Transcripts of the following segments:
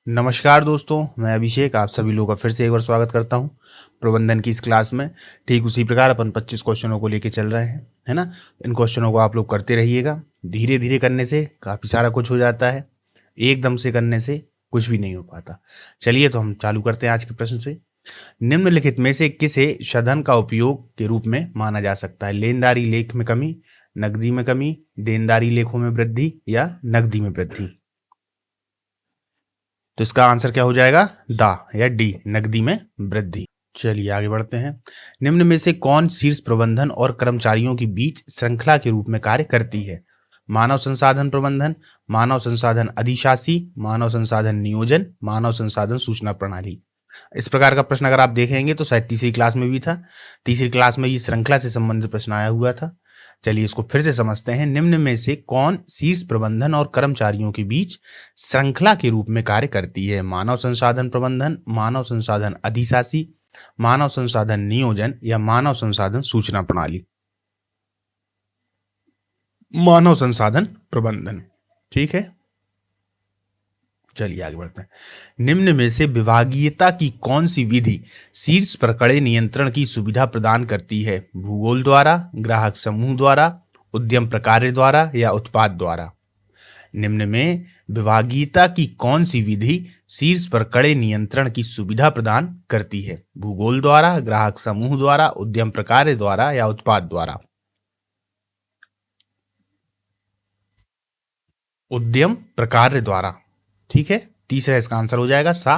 नमस्कार दोस्तों, मैं अभिषेक आप सभी लोगों का फिर से एक बार स्वागत करता हूं प्रबंधन की इस क्लास में। ठीक उसी प्रकार अपन 25 क्वेश्चनों को लेके चल रहे हैं, है ना। इन क्वेश्चनों को आप लोग करते रहिएगा। धीरे धीरे करने से काफ़ी सारा कुछ हो जाता है, एकदम से करने से कुछ भी नहीं हो पाता। चलिए तो हम चालू करते हैं आज के प्रश्न से। निम्नलिखित में से किसे शधन का उपयोग के रूप में माना जा सकता है? लेनदारी लेख में कमी, नकदी में कमी, देनदारी लेखों में वृद्धि या नकदी में वृद्धि। तो इसका आंसर क्या हो जाएगा? दा या डी, नकदी में वृद्धि। चलिए आगे बढ़ते हैं। निम्न में से कौन शीर्ष प्रबंधन और कर्मचारियों के बीच श्रृंखला के रूप में कार्य करती है? मानव संसाधन प्रबंधन, मानव संसाधन अधिशासी, मानव संसाधन नियोजन, मानव संसाधन सूचना प्रणाली। इस प्रकार का प्रश्न अगर आप देखेंगे तो शायद तीसरी क्लास में भी था। तीसरी क्लास में ये श्रृंखला से संबंधित प्रश्न आया हुआ था। चलिए इसको फिर से समझते हैं। निम्न में से कौन शीर्ष प्रबंधन और कर्मचारियों के बीच श्रृंखला के रूप में कार्य करती है? मानव संसाधन प्रबंधन, मानव संसाधन अधिशासी, मानव संसाधन नियोजन या मानव संसाधन सूचना प्रणाली। मानव संसाधन प्रबंधन, ठीक है। चलिए आगे बढ़ते हैं। निम्न में से विभागीयता की कौन सी विधि शीर्ष पर कड़े नियंत्रण की सुविधा प्रदान करती है? भूगोल द्वारा, ग्राहक समूह द्वारा, उद्यम प्रकार द्वारा या उत्पाद द्वारा। निम्न में विभागीयता की कौन सी विधि शीर्ष पर कड़े नियंत्रण की सुविधा प्रदान करती है? भूगोल द्वारा, ग्राहक समूह द्वारा, उद्यम प्रकार द्वारा या उत्पाद द्वारा। उद्यम प्रकार द्वारा, ठीक है। तीसरा इसका आंसर हो जाएगा सा।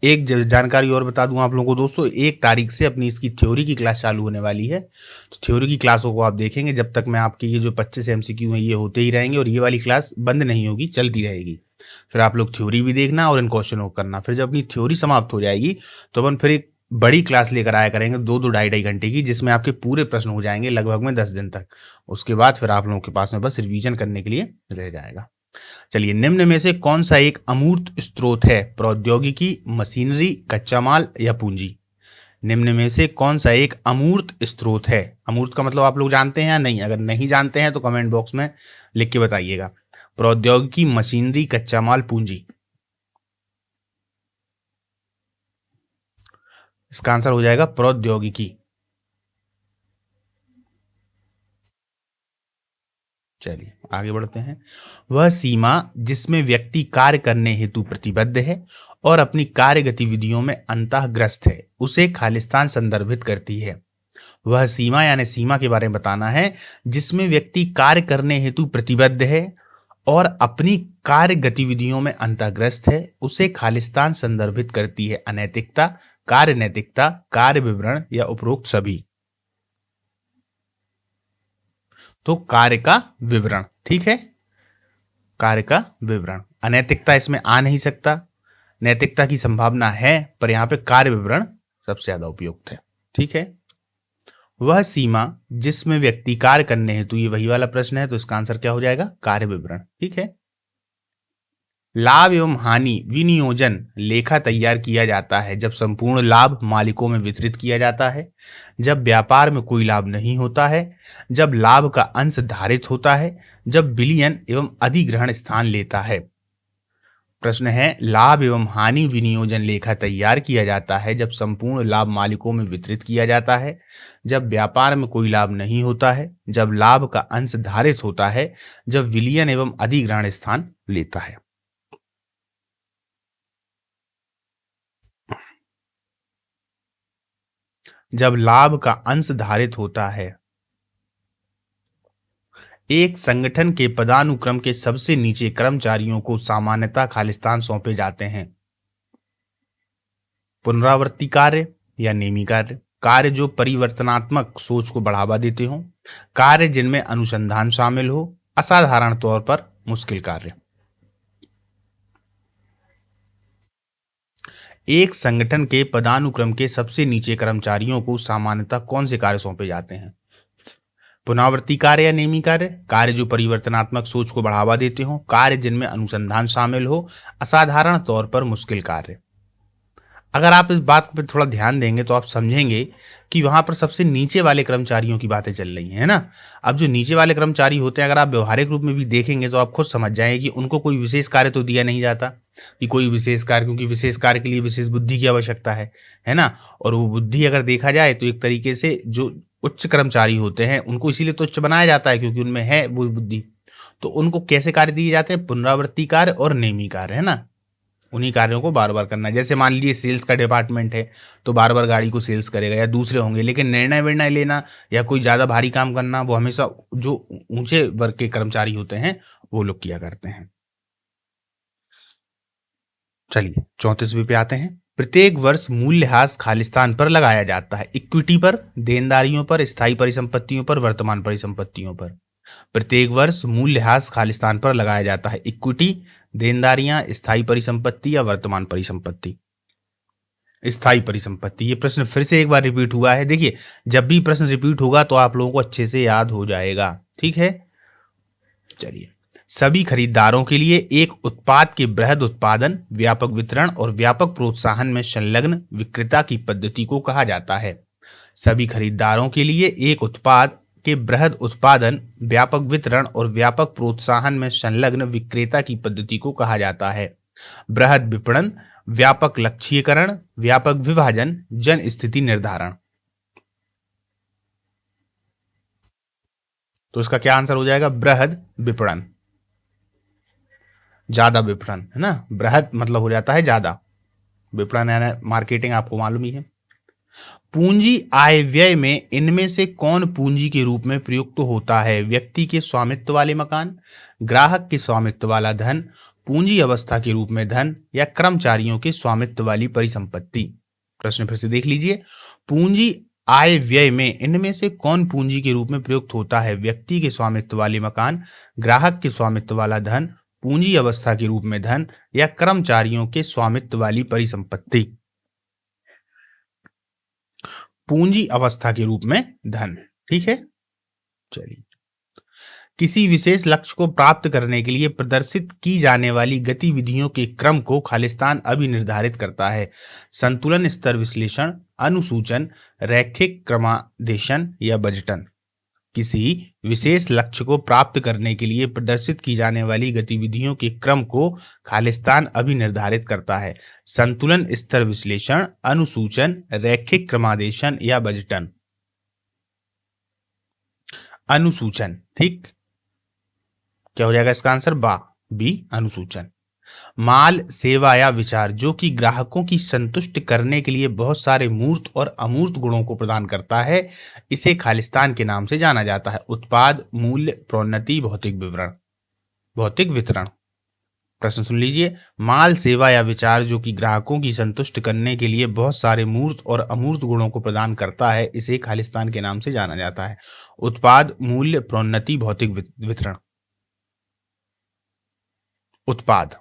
एक जानकारी और बता दूं आप लोगों को दोस्तों, 1 तारीख से अपनी इसकी थ्योरी की क्लास चालू होने वाली है। तो थ्योरी की क्लासों को आप देखेंगे जब तक मैं आपके ये जो 25 MCQ हैं ये होते ही रहेंगे और ये वाली क्लास बंद नहीं होगी, चलती रहेगी। फिर आप लोग थ्योरी भी देखना और इन क्वेश्चनों को करना। फिर जब अपनी थ्योरी समाप्त हो जाएगी तो अपन फिर एक बड़ी क्लास लेकर आया करेंगे 2-2 ढाई घंटे की, जिसमें आपके पूरे प्रश्न हो जाएंगे लगभग में 10 दिन तक। उसके बाद फिर आप लोगों के पास में बस रिवीजन करने के लिए रह जाएगा। चलिए, निम्न में से कौन सा एक अमूर्त स्रोत है? प्रौद्योगिकी, मशीनरी, कच्चा माल या पूंजी। निम्न में से कौन सा एक अमूर्त स्रोत है? अमूर्त का मतलब आप लोग जानते हैं या नहीं? अगर नहीं जानते हैं तो कमेंट बॉक्स में लिख के बताइएगा। प्रौद्योगिकी, मशीनरी, कच्चा माल, पूंजी। इसका आंसर हो जाएगा प्रौद्योगिकी। चलिए आगे बढ़ते हैं। वह सीमा जिसमें व्यक्ति कार्य करने हेतु प्रतिबद्ध है और अपनी कार्य गतिविधियों में अंतःग्रस्त है उसे खालिस्तान संदर्भित करती है। वह सीमा यानी सीमा के बारे में बताना है जिसमें व्यक्ति कार्य करने हेतु प्रतिबद्ध है और अपनी कार्य गतिविधियों में अंतःग्रस्त है उसे खालिस्तान संदर्भित करती है। अनैतिकता, कार्य नैतिकता, कार्य विवरण या उपरोक्त सभी। तो कार्य का विवरण, ठीक है, कार्य का विवरण। अनैतिकता इसमें आ नहीं सकता, नैतिकता की संभावना है, पर यहां पे कार्य विवरण सबसे ज्यादा उपयुक्त है, ठीक है। वह सीमा जिसमें व्यक्ति कार्य करने हेतु, ये वही वाला प्रश्न है, तो इसका आंसर क्या हो जाएगा? कार्य विवरण, ठीक है। लाभ एवं हानि विनियोजन लेखा तैयार किया जाता है जब संपूर्ण लाभ मालिकों में वितरित किया जाता है, जब व्यापार में कोई लाभ नहीं होता है, जब लाभ का अंश धारित होता है, जब विलयन एवं अधिग्रहण स्थान लेता है। प्रश्न है, लाभ एवं हानि विनियोजन लेखा तैयार किया जाता है जब संपूर्ण लाभ मालिकों में वितरित किया जाता है, जब व्यापार में कोई लाभ नहीं होता है, जब लाभ का अंश धारित होता है, जब विलयन एवं अधिग्रहण स्थान लेता है। जब लाभ का अंश धारित होता है। एक संगठन के पदानुक्रम के सबसे नीचे कर्मचारियों को सामान्यतः खालिस्तान सौंपे जाते हैं। पुनरावृत्ति कार्य या नेमी कार्य, कार्य जो परिवर्तनात्मक सोच को बढ़ावा देते हो, कार्य जिनमें अनुसंधान शामिल हो, असाधारण तौर पर मुश्किल कार्य। एक संगठन के पदानुक्रम के सबसे नीचे कर्मचारियों को सामान्यतः कौन से कार्य सौंपे जाते हैं? पुनरावृत्ति कार्य या नेमी कार्य, कार्य जो परिवर्तनात्मक सोच को बढ़ावा देते हो, कार्य जिनमें अनुसंधान शामिल हो, असाधारण तौर पर मुश्किल कार्य। अगर आप इस बात पे थोड़ा ध्यान देंगे तो आप समझेंगे कि वहां पर सबसे नीचे वाले कर्मचारियों की बातें चल रही हैं, है ना। अब जो नीचे वाले कर्मचारी होते हैं, अगर आप व्यवहारिक रूप में भी देखेंगे तो आप खुद समझ जाएंगे कि उनको कोई विशेष कार्य तो दिया नहीं जाता, कि कोई विशेष कार्य, क्योंकि विशेष कार्य के लिए विशेष बुद्धि की आवश्यकता है ना। और वो बुद्धि अगर देखा जाए तो एक तरीके से जो उच्च कर्मचारी होते हैं उनको इसीलिए तो उच्च बनाया जाता है क्योंकि उनमें है वो बुद्धि। तो उनको कैसे कार्य दिए जाते हैं? पुनरावृत्ति कार्य और नेमी कार्य, है ना। उन्हीं कार्यों को बार बार करना है। जैसे मान लीजिए सेल्स का डिपार्टमेंट है तो बार बार गाड़ी को सेल्स करेगा, या दूसरे होंगे, लेकिन निर्णय विर्णय लेना या कोई ज़्यादा भारी काम करना वो हमेशा जो ऊंचे वर्ग के कर्मचारी होते हैं वो लोग किया करते हैं। चलिए 34वीं पे आते हैं। प्रत्येक वर्ष मूल्यह्रास खालिस्तान पर लगाया जाता है। इक्विटी पर, देनदारियों पर, स्थायी परिसंपत्तियों पर, वर्तमान परिसंपत्तियों पर। प्रत्येक वर्ष मूल्यह्रास खालिस्तान पर लगाया जाता है। इक्विटी, देनदारियां, स्थायी परिसंपत्ति या वर्तमान परिसंपत्ति। स्थायी परिसंपत्ति। ये प्रश्न फिर से एक बार रिपीट हुआ है। देखिए, जब भी प्रश्न रिपीट होगा तो आप लोगों को अच्छे से याद हो जाएगा, ठीक है। चलिए, सभी खरीदारों के लिए एक उत्पाद के बृहद उत्पादन, व्यापक वितरण और व्यापक प्रोत्साहन में संलग्न विक्रेता की पद्धति को कहा जाता है। सभी खरीदारों के लिए एक उत्पाद के बृहद उत्पादन, व्यापक वितरण और व्यापक प्रोत्साहन में संलग्न विक्रेता की पद्धति को कहा जाता है। बृहद विपणन, व्यापक लक्ष्यीकरण, व्यापक विभाजन, जन स्थिति निर्धारण। तो इसका क्या आंसर हो जाएगा? बृहद विपणन, ज्यादा विपणन, है ना। बृहद मतलब हो जाता है ज्यादा, विपणन यानी मार्केटिंग, आपको मालूम ही है। पूंजी आय व्यय में इनमें से कौन पूंजी के रूप में प्रयुक्त होता है? व्यक्ति के स्वामित्व वाले मकान, ग्राहक के स्वामित्व वाला धन, पूंजी अवस्था के रूप में धन, या कर्मचारियों के स्वामित्व वाली परिसंपत्ति। प्रश्न फिर से देख लीजिए। पूंजी आय व्यय में इनमें से कौन पूंजी के रूप में प्रयुक्त होता है? व्यक्ति के स्वामित्व वाले मकान, ग्राहक के स्वामित्व वाला धन, पूंजी अवस्था के रूप में धन, या कर्मचारियों के स्वामित्व वाली परिसंपत्ति। पूंजी अवस्था के रूप में धन, ठीक है। चलिए, किसी विशेष लक्ष्य को प्राप्त करने के लिए प्रदर्शित की जाने वाली गतिविधियों के क्रम को खालिस्तान अभी निर्धारित करता है। संतुलन स्तर विश्लेषण, अनुसूचन, रैखिक क्रमादेशन या बजटन। किसी विशेष लक्ष्य को प्राप्त करने के लिए प्रदर्शित की जाने वाली गतिविधियों के क्रम को खालिस्तान अभी निर्धारित करता है। संतुलन स्तर विश्लेषण, अनुसूचन, रैखिक क्रमादेशन या बजटन। अनुसूचन, ठीक। क्या हो जाएगा इसका आंसर? बी, अनुसूचन। माल, सेवा या विचार जो कि ग्राहकों की संतुष्ट करने के लिए बहुत सारे मूर्त और अमूर्त गुणों को प्रदान करता है, इसे खालिस्तान के नाम से जाना जाता है। उत्पाद, मूल्य, प्रोन्नति, भौतिक विवरण, भौतिक वितरण। प्रश्न सुन लीजिए। माल, सेवा या विचार जो कि ग्राहकों की संतुष्ट करने के लिए बहुत सारे मूर्त और अमूर्त गुणों को प्रदान करता है, इसे खालिस्तान के नाम से जाना जाता है। उत्पाद, मूल्य, प्रोन्नति, भौतिक वितरण। उत्पाद।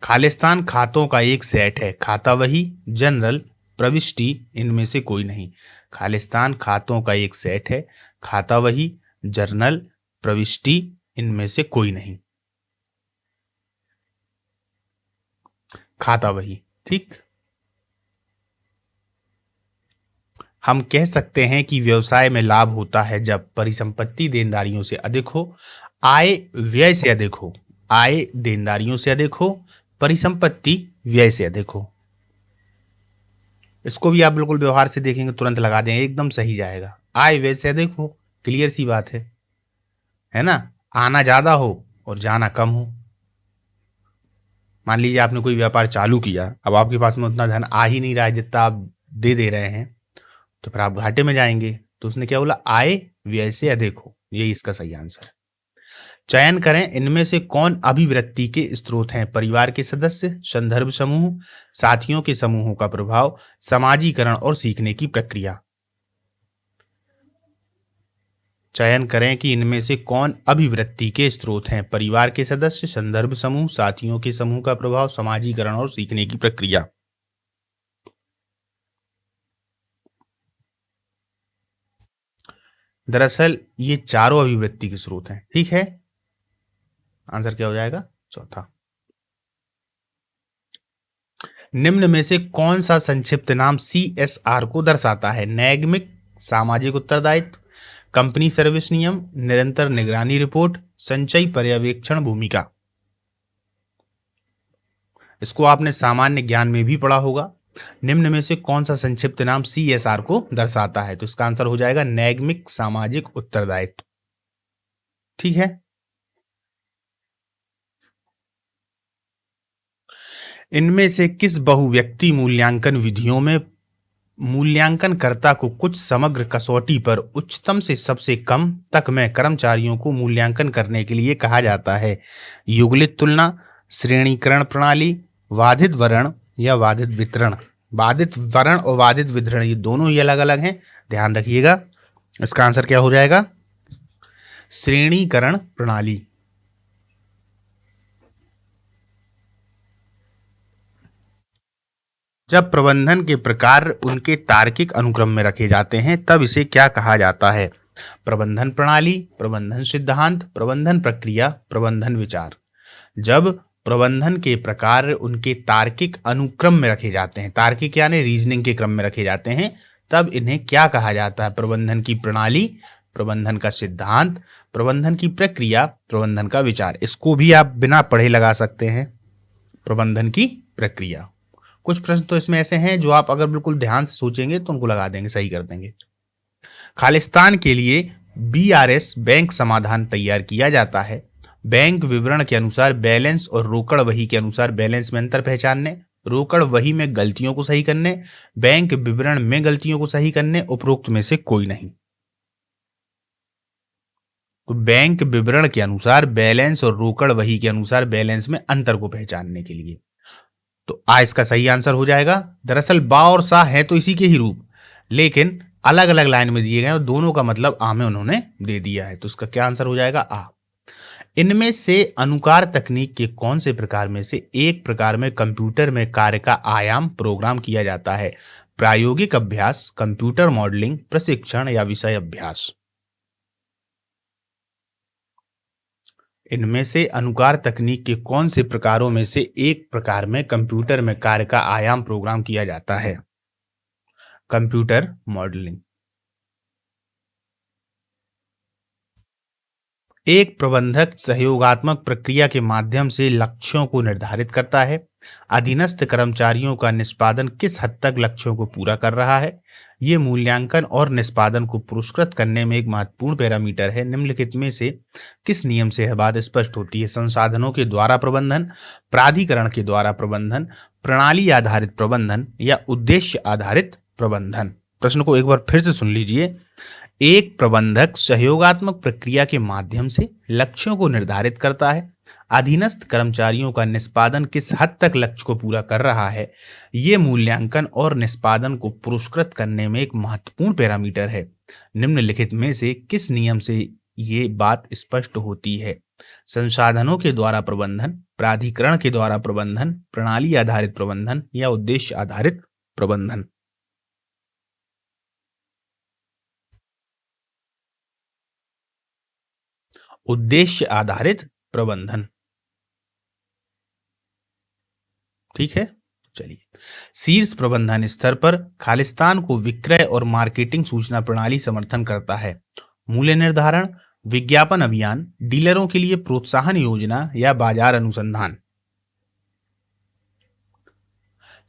खालिस्तान खातों का एक सेट है। खाता वही, जनरल, प्रविष्टि, इनमें से कोई नहीं। खालिस्तान खातों का एक सेट है। खाता वही, जर्नल, प्रविष्टि, इनमें से कोई नहीं। खाता वही, ठीक। हम कह सकते हैं कि व्यवसाय में लाभ होता है जब परिसंपत्ति देनदारियों से अधिक हो, आय व्यय से अधिक हो। आय देनदारियों से अधिक हो, परिसंपत्ति व्यय से अधिक हो। इसको भी आप बिल्कुल व्यवहार से देखेंगे तुरंत लगा दें, एकदम सही जाएगा। आय व्यय से अधिक हो, क्लियर सी बात है ना। आना ज्यादा हो और जाना कम हो। मान लीजिए आपने कोई व्यापार चालू किया, अब आपके पास में उतना धन आ ही नहीं रहा है जितना आप दे रहे हैं, तो फिर आप घाटे में जाएंगे। तो उसने क्या बोला? आय व्यय से अधिक हो, यही इसका सही आंसर है। चयन करें इनमें से कौन अभिवृत्ति के स्रोत हैं? परिवार के सदस्य, संदर्भ समूह, साथियों के समूहों का प्रभाव, समाजीकरण और सीखने की प्रक्रिया। चयन करें कि इनमें से कौन अभिवृत्ति के स्रोत हैं? परिवार के सदस्य, संदर्भ समूह, साथियों के समूह का प्रभाव, समाजीकरण और सीखने की प्रक्रिया। दरअसल ये चारों अभिवृत्ति के स्रोत हैं, ठीक है। आंसर क्या हो जाएगा? चौथा। निम्न में से कौन सा संक्षिप्त नाम CSR को दर्शाता है? नैगमिक सामाजिक उत्तरदायित्व, कंपनी सर्विस नियम, निरंतर निगरानी रिपोर्ट, संचयी पर्यवेक्षण भूमिका। इसको आपने सामान्य ज्ञान में भी पढ़ा होगा। निम्न में से कौन सा संक्षिप्त नाम CSR को दर्शाता है? तो इसका आंसर हो जाएगा नैगमिक सामाजिक उत्तरदायित्व। ठीक है। इनमें से किस बहुव्यक्ति मूल्यांकन विधियों में मूल्यांकनकर्ता को कुछ समग्र कसौटी पर उच्चतम से सबसे कम तक में कर्मचारियों को मूल्यांकन करने के लिए कहा जाता है? युगलित तुलना, श्रेणीकरण प्रणाली, बाधित वर्ण या बाधित वितरण। बाधित वर्ण और बाधित वितरण ये दोनों ही अलग अलग हैं, ध्यान रखिएगा। इसका आंसर क्या हो जाएगा? श्रेणीकरण प्रणाली। जब प्रबंधन के प्रकार उनके तार्किक अनुक्रम में रखे जाते हैं तब इसे क्या कहा जाता है? प्रबंधन प्रणाली, प्रबंधन सिद्धांत, प्रबंधन प्रक्रिया, प्रबंधन विचार। जब प्रबंधन के प्रकार उनके तार्किक अनुक्रम में रखे जाते हैं, तार्किक यानी रीजनिंग के क्रम में रखे जाते हैं, तब इन्हें क्या कहा जाता है? प्रबंधन की प्रणाली, प्रबंधन का सिद्धांत, प्रबंधन की प्रक्रिया, प्रबंधन का विचार। इसको भी आप बिना पढ़े लगा सकते हैं, प्रबंधन की प्रक्रिया। कुछ प्रश्न तो इसमें ऐसे हैं जो आप अगर बिल्कुल ध्यान से सोचेंगे तो उनको लगा देंगे, सही कर देंगे। खालिस्तान के लिए BRS बैंक समाधान तैयार किया जाता है। बैंक विवरण के अनुसार बैलेंस और रोकड़ वही के अनुसार बैलेंस में अंतर पहचानने, रोकड़ वही में गलतियों को सही करने, बैंक विवरण में गलतियों को सही करने, उपरोक्त में से कोई नहीं। तो बैंक विवरण के अनुसार बैलेंस और रोकड़ वही के अनुसार बैलेंस में अंतर को पहचानने के लिए। तो आ इसका सही आंसर हो जाएगा। दरअसल बा और सा है तो इसी के ही रूप, लेकिन अलग अलग लाइन में दिए गए और दोनों का मतलब आ में उन्होंने दे दिया है। तो इसका क्या आंसर हो जाएगा? आ। इनमें से अनुकार तकनीक के कौन से प्रकार में से एक प्रकार में कंप्यूटर में कार्य का आयाम प्रोग्राम किया जाता है? प्रायोगिक अभ्यास, कंप्यूटर मॉडलिंग, प्रशिक्षण या विषय अभ्यास। इनमें से अनुकार तकनीक के कौन से प्रकारों में से एक प्रकार में कंप्यूटर में कार्य का आयाम प्रोग्राम किया जाता है? Computer modelling. एक प्रबंधक सहयोगात्मक प्रक्रिया के माध्यम से लक्ष्यों को निर्धारित करता है। अधीनस्थ कर्मचारियों का निष्पादन किस हद तक लक्ष्यों को पूरा कर रहा है? ये मूल्यांकन और निष्पादन को पुरस्कृत करने में एक महत्वपूर्ण पैरामीटर है। निम्नलिखित में से किस नियम से यह बात स्पष्ट होती है? संसाधनों के द्वारा प्रबंधन, प्राधिकरण के द्वारा प्रबंधन, प्रणाली आधारित प्रबंधन या उद्देश्य आधारित प्रबंधन। प्रश्न को एक बार फिर से सुन लीजिए। एक प्रबंधक सहयोगात्मक प्रक्रिया के माध्यम से लक्ष्यों को निर्धारित करता है। अधीनस्थ कर्मचारियों का निष्पादन किस हद तक लक्ष्य को पूरा कर रहा है? ये मूल्यांकन और निष्पादन को पुरस्कृत करने में एक महत्वपूर्ण पैरामीटर है। निम्नलिखित में से किस नियम से ये बात स्पष्ट होती है? संसाधनों के द्वारा प्रबंधन, प्राधिकरण के द्वारा प्रबंधन, प्रणाली आधारित प्रबंधन या उद्देश्य आधारित प्रबंधन। उद्देश्य आधारित प्रबंधन। ठीक है, चलिए। शीर्ष प्रबंधन स्तर पर खालिस्तान को विक्रय और मार्केटिंग सूचना प्रणाली समर्थन करता है। मूल्य निर्धारण, विज्ञापन अभियान, डीलरों के लिए प्रोत्साहन योजना या बाजार अनुसंधान।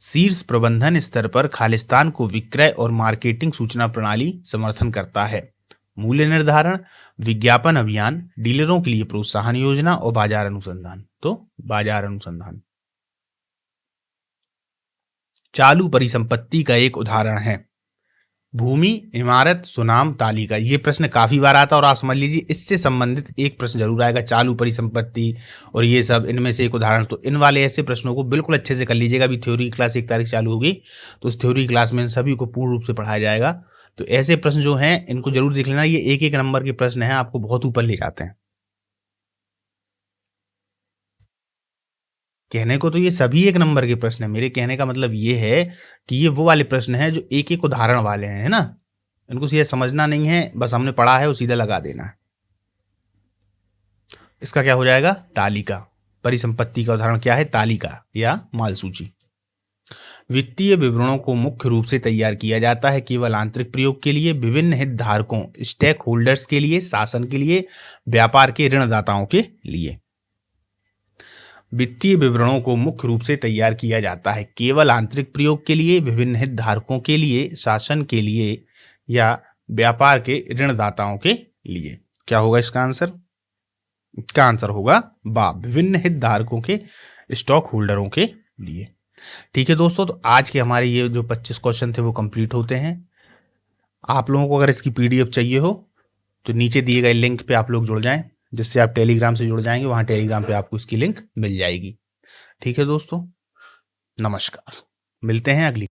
शीर्ष प्रबंधन स्तर पर खालिस्तान को विक्रय और मार्केटिंग सूचना प्रणाली समर्थन करता है। मूल्य निर्धारण, विज्ञापन अभियान, डीलरों के लिए प्रोत्साहन योजना और बाजार अनुसंधान। तो बाजार अनुसंधान। चालू परिसंपत्ति का एक उदाहरण है भूमि, इमारत, सुनाम, तालिका। ये प्रश्न काफी बार आता है और आप समझ लीजिए इससे संबंधित एक प्रश्न जरूर आएगा। चालू परिसंपत्ति और ये सब, इनमें से एक उदाहरण। तो इन वाले ऐसे प्रश्नों को बिल्कुल अच्छे से कर लीजिएगा। अभी थ्योरी क्लास 1 तारीख चालू होगी तो उस थ्योरी क्लास में इन सभी को पूर्ण रूप से पढ़ाया जाएगा। तो ऐसे प्रश्न जो हैं इनको जरूर देख लेना। ये एक एक नंबर के प्रश्न हैं, आपको बहुत ऊपर ले जाते हैं। कहने को तो ये सभी एक नंबर के प्रश्न है, मेरे कहने का मतलब ये है कि ये वो वाले प्रश्न हैं जो एक एक उदाहरण वाले हैं, है ना। इनको सीधे समझना नहीं है, बस हमने पढ़ा है वो सीधा लगा देना है। इसका क्या हो जाएगा? तालिका। परिसंपत्ति का उदाहरण क्या है? तालिका या माल सूची। वित्तीय विवरणों को मुख्य रूप से तैयार किया जाता है केवल आंतरिक प्रयोग के लिए, विभिन्न हितधारकों स्टेक होल्डर्स के लिए, शासन के लिए, व्यापार के ऋणदाताओं के लिए। वित्तीय विवरणों को मुख्य रूप से तैयार किया जाता है केवल आंतरिक प्रयोग के लिए, विभिन्न हितधारकों के लिए, शासन के लिए या व्यापार के ऋणदाताओं के लिए। क्या होगा इसका आंसर? इसका आंसर होगा बा, विभिन्न हितधारकों के स्टॉक होल्डरों के लिए। ठीक है दोस्तों, तो आज के हमारे ये जो 25 क्वेश्चन थे वो कंप्लीट होते हैं। आप लोगों को अगर इसकी पीडीएफ चाहिए हो तो नीचे दिए गए लिंक पे आप लोग जुड़ जाएं, जिससे आप टेलीग्राम से जुड़ जाएंगे, वहां टेलीग्राम पे आपको इसकी लिंक मिल जाएगी। ठीक है दोस्तों, नमस्कार, मिलते हैं अगली